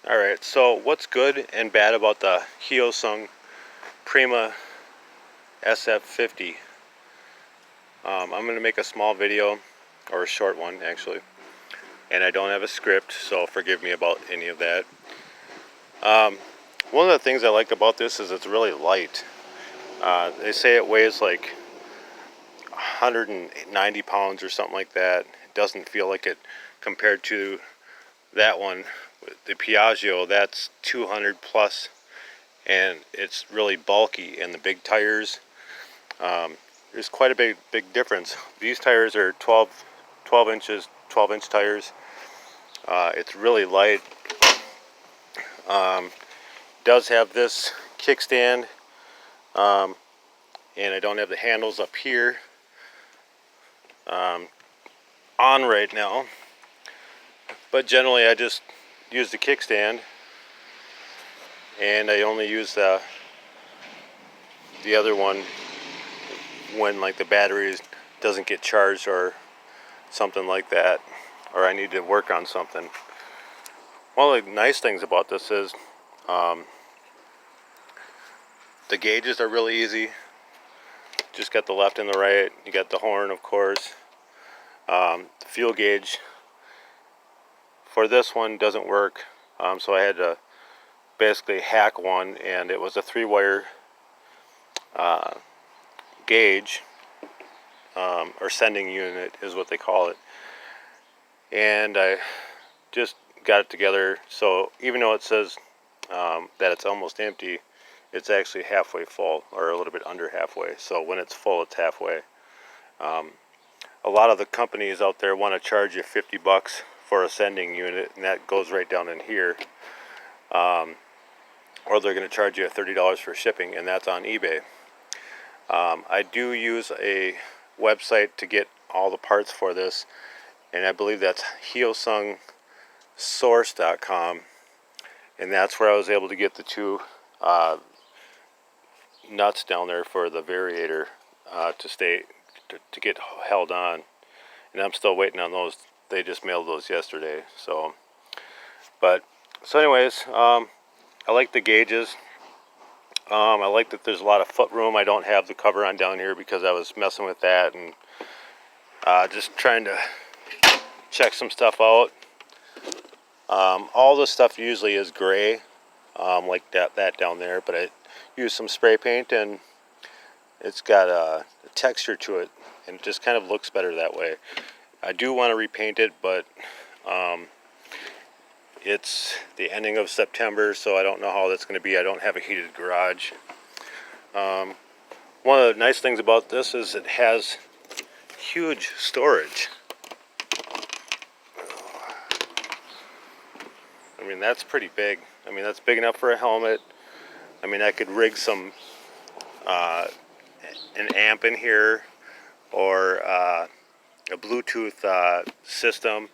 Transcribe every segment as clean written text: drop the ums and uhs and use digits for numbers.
Alright, so what's good and bad about the Hyosung Prima SF50? I'm going to make a small video, or a short one actually, and I don't have a script, so forgive me about any of that. One of the things I like about this is it's really light. They say it weighs like 190 pounds or something like that. It doesn't feel like it compared to that one, the Piaggio, that's 200 plus, and it's really bulky, and the big tires, there's quite a big difference. These tires are 12 inch tires. It's really light. Does have this kickstand, and I don't have the handles up here on right now, but generally I just use the kickstand, and I only use the other one when like the battery doesn't get charged or something like that, or I need to work on something. One of the nice things about this is the gauges are really easy. Just got the left and the right. You got the horn, of course. The fuel gauge for this one doesn't work, so I had to basically hack one, and it was a 3-wire gauge, or sending unit is what they call it, and I just got it together. So even though it says that it's almost empty, it's actually halfway full, or a little bit under halfway. So when it's full, it's halfway. A lot of the companies out there want to charge you 50 bucks for a sending unit, and that goes right down in here. Or they're going to charge you $30 for shipping, and that's on eBay. I do use a website to get all the parts for this, and I believe that's hyosungsource.com, and that's where I was able to get the two nuts down there for the variator to get held on, and I'm still waiting on those. They just mailed those yesterday. So anyways, I like the gauges. I like that there's a lot of footroom. I don't have the cover on down here because I was messing with that and just trying to check some stuff out. All this stuff usually is gray, like that down there, but I used some spray paint, and it's got a texture to it, and it just kind of looks better that way. I do want to repaint it, but it's the ending of September, so I don't know how that's going to be. I don't have a heated garage. One of the nice things about this is it has huge storage. I mean, that's pretty big. I mean, that's big enough for a helmet. I mean, I could rig some an amp in here, or a Bluetooth system.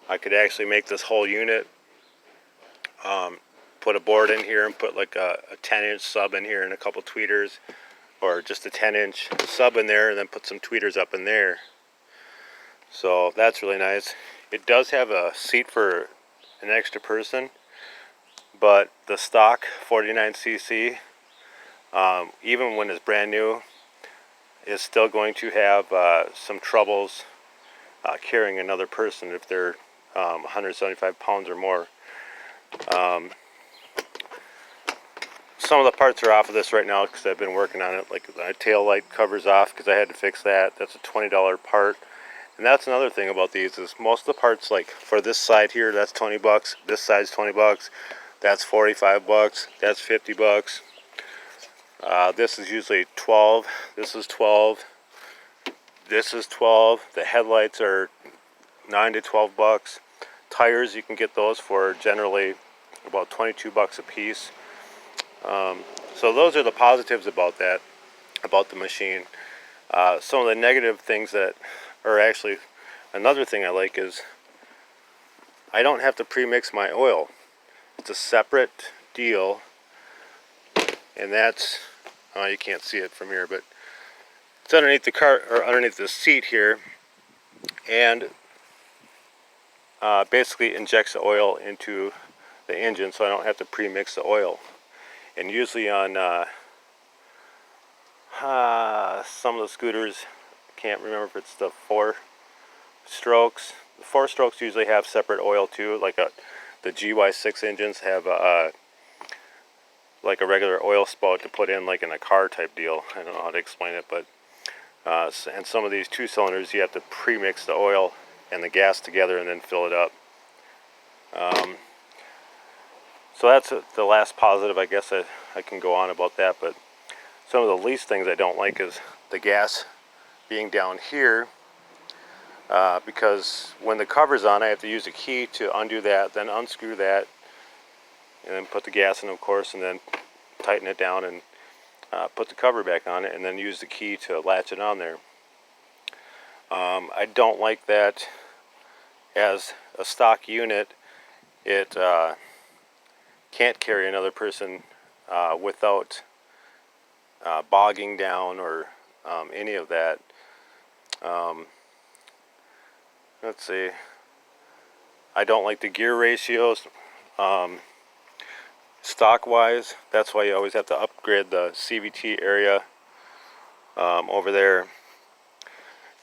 I could actually make this whole unit, put a board in here and put like a 10-inch sub in here and a couple tweeters, or just a 10-inch sub in there, and then put some tweeters up in there. So that's really nice. It does have a seat for an extra person, but the stock 49cc, even when it's brand new, is still going to have some troubles carrying another person if they're 175 pounds or more. Some of the parts are off of this right now because I've been working on it. Like the tail light covers off because I had to fix that. That's a $20 part. And that's another thing about these, is most of the parts, like for this side here, that's 20 bucks. This side's 20 bucks. That's 45 bucks. That's 50 bucks. This is usually 12. This is 12. This is 12. The headlights are 9 to 12 bucks. Tires, you can get those for generally about 22 bucks a piece. So those are the positives about that, about the machine. Some of the negative things that are actually, another thing I like is I don't have to pre-mix my oil. It's a separate deal, and that's, you can't see it from here, but it's underneath the car, or underneath the seat here, and basically injects the oil into the engine so I don't have to pre-mix the oil. And usually on some of the scooters, I can't remember if it's the 4 strokes. The 4 strokes usually have separate oil too, like the GY6 engines have like a regular oil spout to put in, like in a car type deal. I don't know how to explain it, but and some of these 2 cylinders you have to pre-mix the oil and the gas together and then fill it up. So that's the last positive, I guess I can go on about that. But some of the least things I don't like is the gas being down here, because when the cover's on I have to use a key to undo that, then unscrew that, and then put the gas in, of course, and then tighten it down and put the cover back on it, and then use the key to latch it on there. I don't like that as a stock unit. It can't carry another person without bogging down or any of that. Let's see. I don't like the gear ratios stock wise. That's why you always have to upgrade the CVT area over there.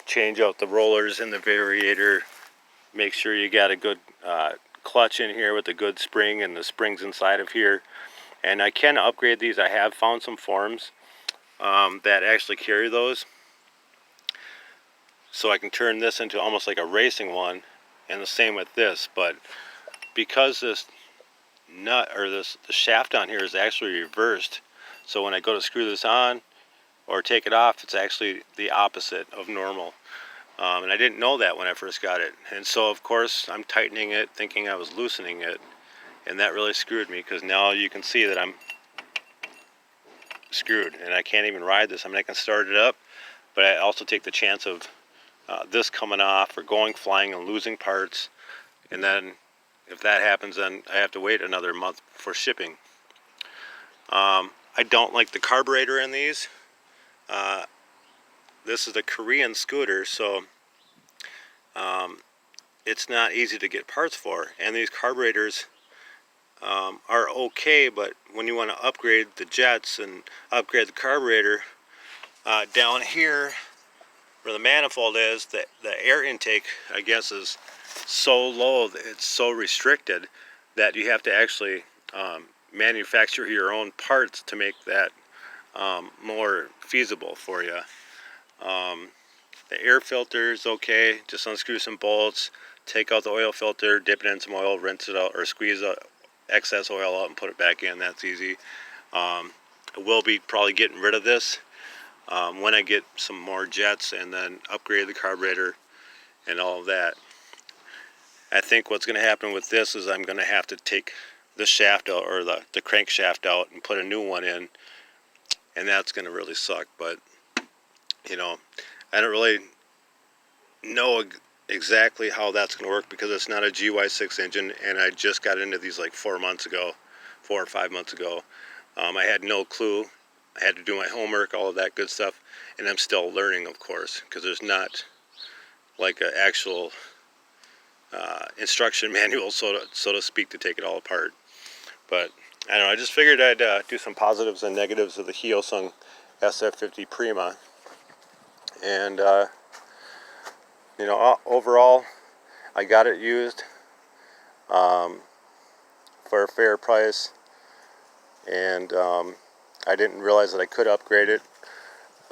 Change out the rollers in the variator. Make sure you got a good clutch in here with a good spring, and the springs inside of here. And I can upgrade these. I have found some forums that actually carry those, so I can turn this into almost like a racing one, and the same with this. But because this nut, or the shaft on here is actually reversed, so when I go to screw this on or take it off, it's actually the opposite of normal. And I didn't know that when I first got it, and so of course I'm tightening it thinking I was loosening it, and that really screwed me, because now you can see that I'm screwed and I can't even ride this. I mean, I can start it up, but I also take the chance of this coming off or going flying and losing parts, and then if that happens, then I have to wait another month for shipping. I don't like the carburetor in these. This is a Korean scooter, so it's not easy to get parts for, and these carburetors are okay, but when you want to upgrade the jets and upgrade the carburetor, down here where the manifold is, the air intake, I guess, is so low, it's so restricted that you have to actually manufacture your own parts to make that more feasible for you. The air filter is okay. Just unscrew some bolts, take out the oil filter, dip it in some oil, rinse it out, or squeeze the excess oil out and put it back in. That's easy. I will be probably getting rid of this when I get some more jets and then upgrade the carburetor and all of that. I think what's going to happen with this is I'm going to have to take the shaft out, or the crankshaft out, and put a new one in, and that's going to really suck. But you know, I don't really know exactly how that's going to work, because it's not a GY6 engine, and I just got into these like 4 or 5 months ago. I had no clue. I had to do my homework, all of that good stuff, and I'm still learning, of course, because there's not like an actual instruction manual, so to speak, to take it all apart. But I don't know, I just figured I'd do some positives and negatives of the Hyosung SF50 Prima. And you know, overall I got it used for a fair price, and I didn't realize that I could upgrade it.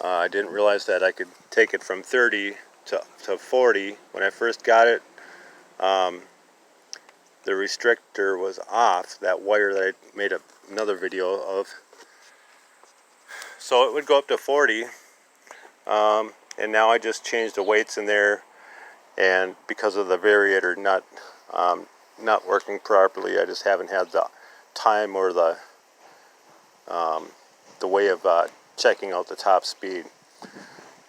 I didn't realize that I could take it from 30 to 40. When I first got it, the restrictor was off, that wire that I made another video of. So it would go up to 40, and now I just changed the weights in there, and because of the variator not working properly, I just haven't had the time or the way of checking out the top speed.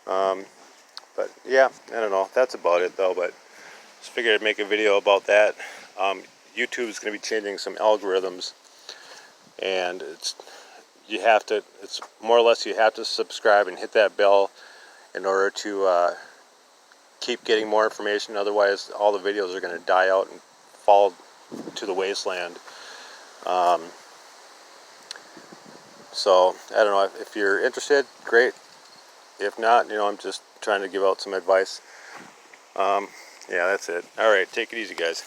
But yeah, I don't know, that's about it though. But just figured I'd make a video about that. YouTube's going to be changing some algorithms, and it's more or less you have to subscribe and hit that bell in order to keep getting more information. Otherwise all the videos are going to die out and fall to the wasteland. So I don't know if you're interested, great. If not, I'm just trying to give out some advice. Yeah, that's it. All right, take it easy, guys.